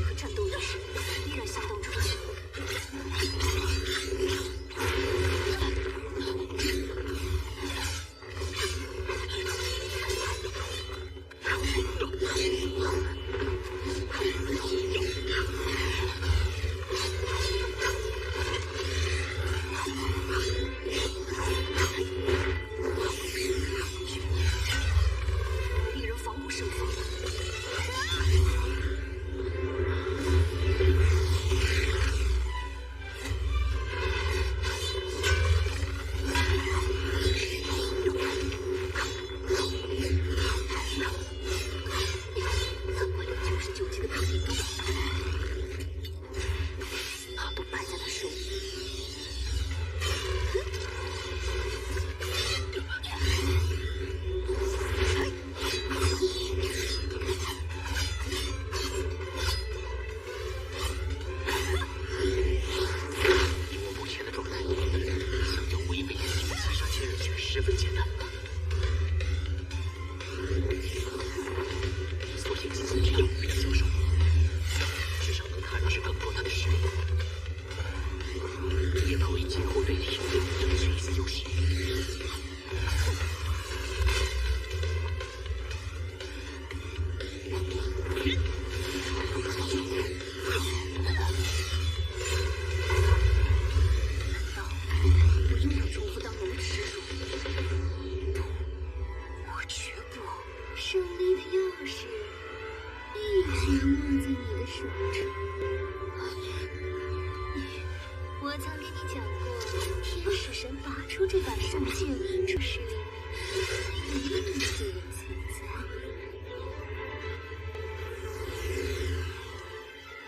和战斗意识依然相当出奇。敌人防不胜防。99级的兵力都被打败，他都败在了手里。以我目前的状态，想要违背自己的击杀千人却十分简单。所以今天要与他交手，至少能探知更多他的实力，也可以结合对立，争取一些优势。我又要重复当年的耻辱？不，我绝不！胜利的钥匙一直握在你的手中。我曾跟你讲过，天使神拔出这把圣剑，这是里面有另一个人存在。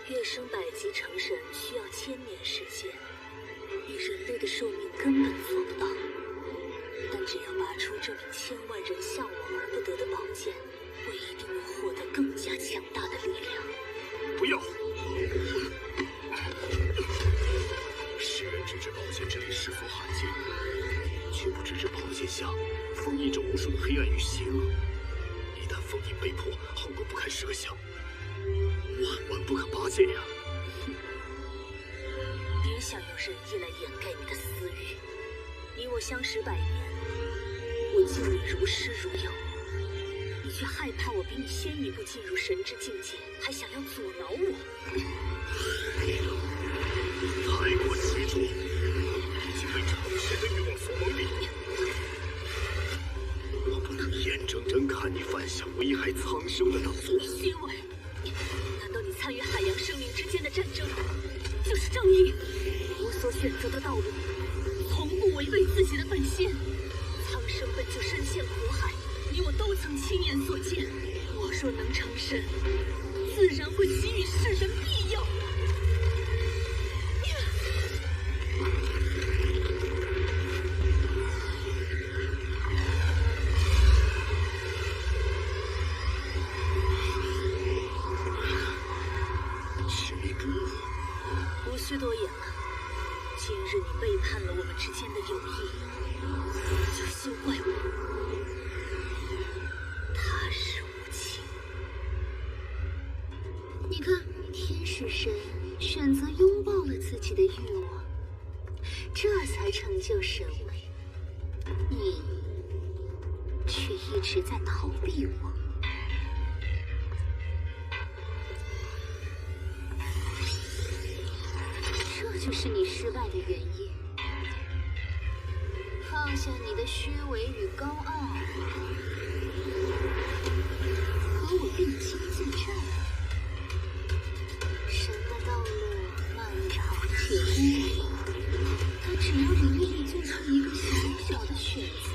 跃升100级成神需要1000年时间。以人类的寿命根本做不到，但只要拔出这名千万人向往而不得的宝剑，我一定能获得更加强大的力量。不要！世人只知宝剑之力世所罕见，却不知这宝剑下封印着无数的黑暗与邪恶。一旦封印被破，后果不堪设想，万万不可拔剑呀！别想用仁义来掩盖你的私欲。你我相识100年，我敬你如师如友，你却害怕我比你先一步进入神之境界，还想要阻挠我。太过执着，已经被成神的欲望所蒙蔽。我不能眼睁睁看你犯下危害苍生的大错。虚伪！难道你参与海洋生灵之间的战争就是正义？我所选择的道路，从不违背自己的本心。苍生本就深陷苦海，你我都曾亲眼所见。我若能成神，自然会给予世人庇佑。执迷不悟，无需多言了。今日你背叛了我们之间的友谊，就休怪我踏实无情。你看，天使神选择拥抱了自己的欲望，这才成就神位。你却一直在逃避我。这就是你失败的原因。放下你的虚伪与高傲，和我并肩作战。神的道路漫长且孤独，他只要你愿意做出一个小小的选择，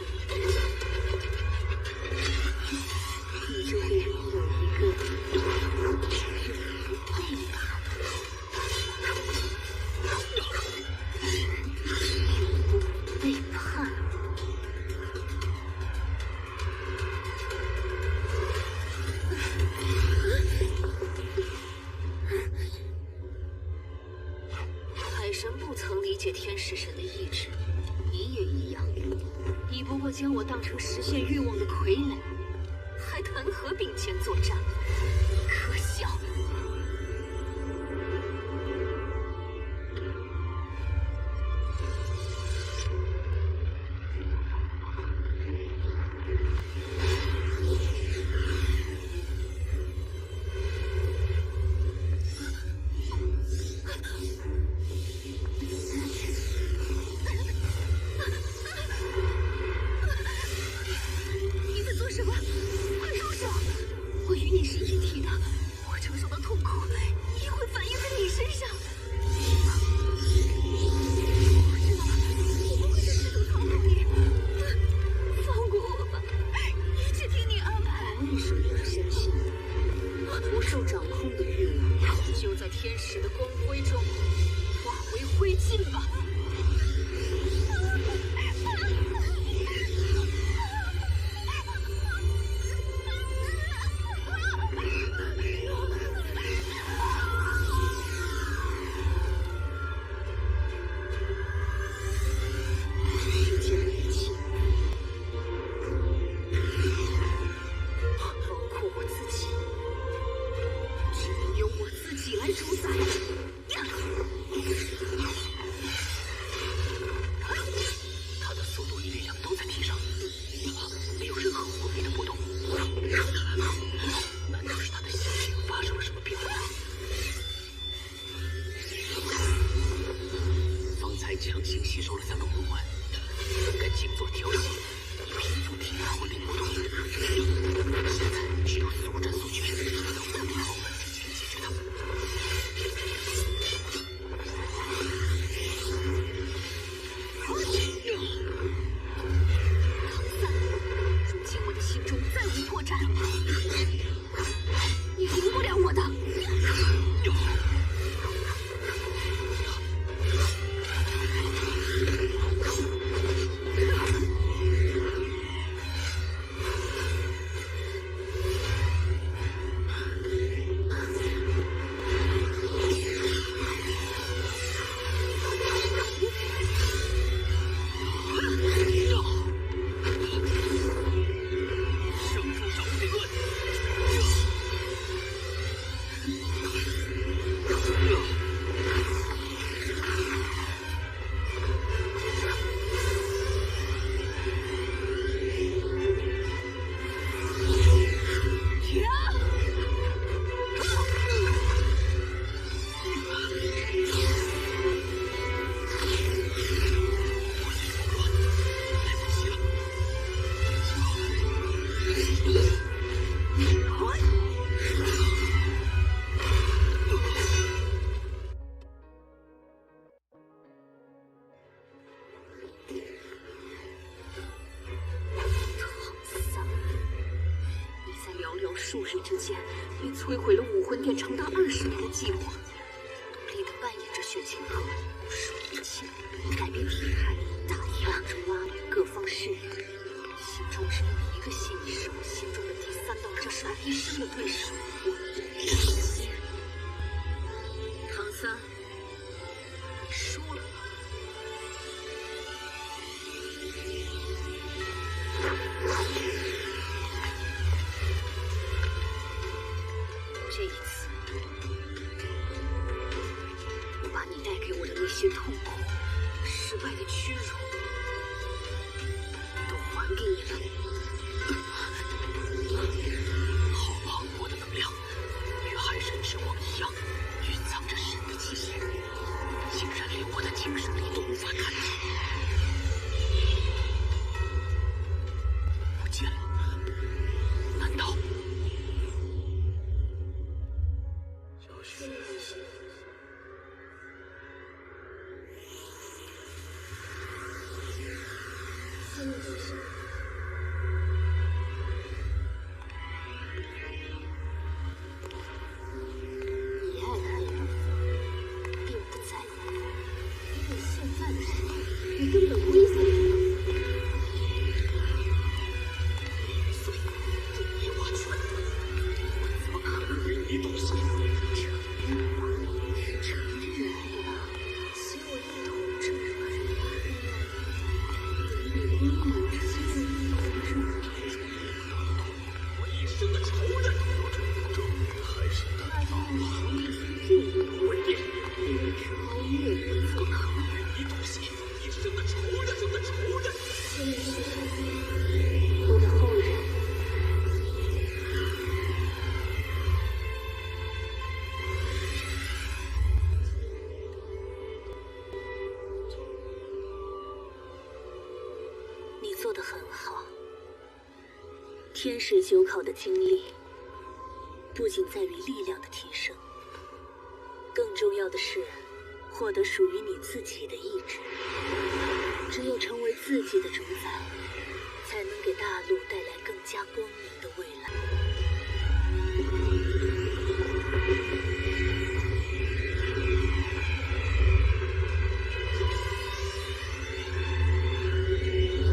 你就会拥有一个永不背叛。背叛。海神不曾理解天使神的意志，你也一样。你不过将我当成实现欲望的傀儡，还谈何并肩作战？可笑！你是一体的，我承受的痛苦也会反映在你身上。我知道，我不会再试图操控你，放过我吧，一切听你安排。为什么要相信不受掌控的欲望，就在天使的光辉中化为灰烬吧？数日之间，便摧毁了武魂殿长达20年的计划，努力地扮演着血清河，无数一切，改变体态，打压着拉拢各方势力，心中只有一个信念，是我心中的第3道障，是我一生的对手。唐三，你输了。这一次，我把你带给我的那些痛苦、失败的屈辱，都还给你了。好磅礴的能量，与海神之光一样，蕴藏着神的气息，竟然连我的精神力都无法感知。不见了，难道？你爱他的部分，并不在意，因为现在的时候，你根本威胁不到。所以，众野瓦拳，我怎么可能与你动手？承认了，携我一同这么我一生的仇人，终于还是等到了。我也超越人不可与你同行，一生的仇人，生的仇人。我的后人。你做得很好。天使9考的经历，不仅在于力量的提升，更重要的是获得属于你自己的意志。只有成为自己的主宰，才能给大陆带来更加光明的未来。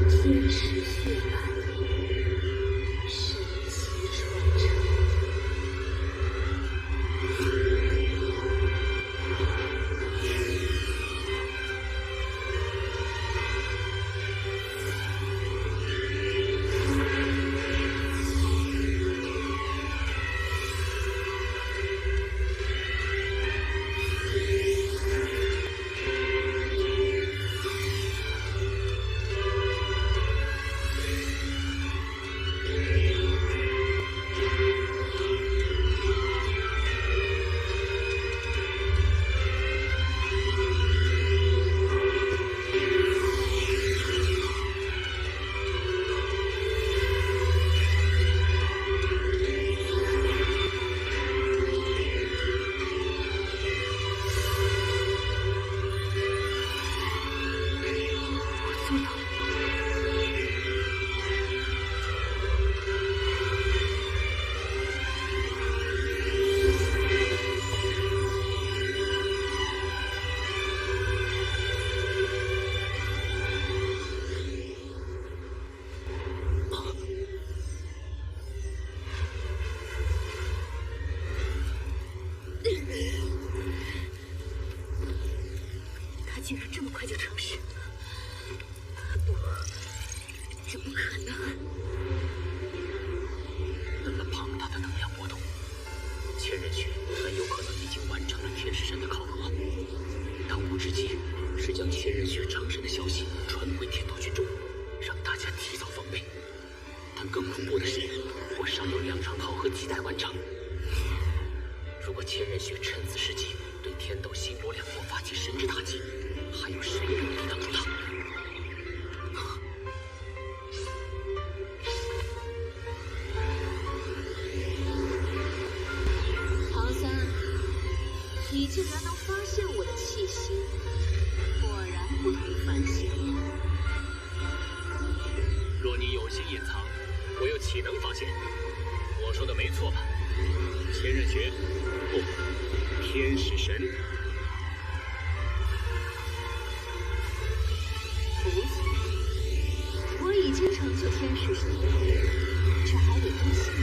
天使血脉，神奇传承。他竟然这么快就成事？不，这不可能！那么庞大的能量波动，千仞雪很有可能已经完成了天使神的考核。当务之急是将千仞雪成神的消息传回天斗军中，让大家提早防备。但更恐怖的是，我尚有2场考核亟待完成。如果千仞雪趁此时机对天斗星罗两国发起神之大击，还有谁能抵挡住他？唐三，你竟然能发现我的气息，果然不同凡响。若你有心隐藏，我又岂能发现？我说的没错吧？千仞雪，不，天使神。不错，我已经成就天使神了，这还得多谢。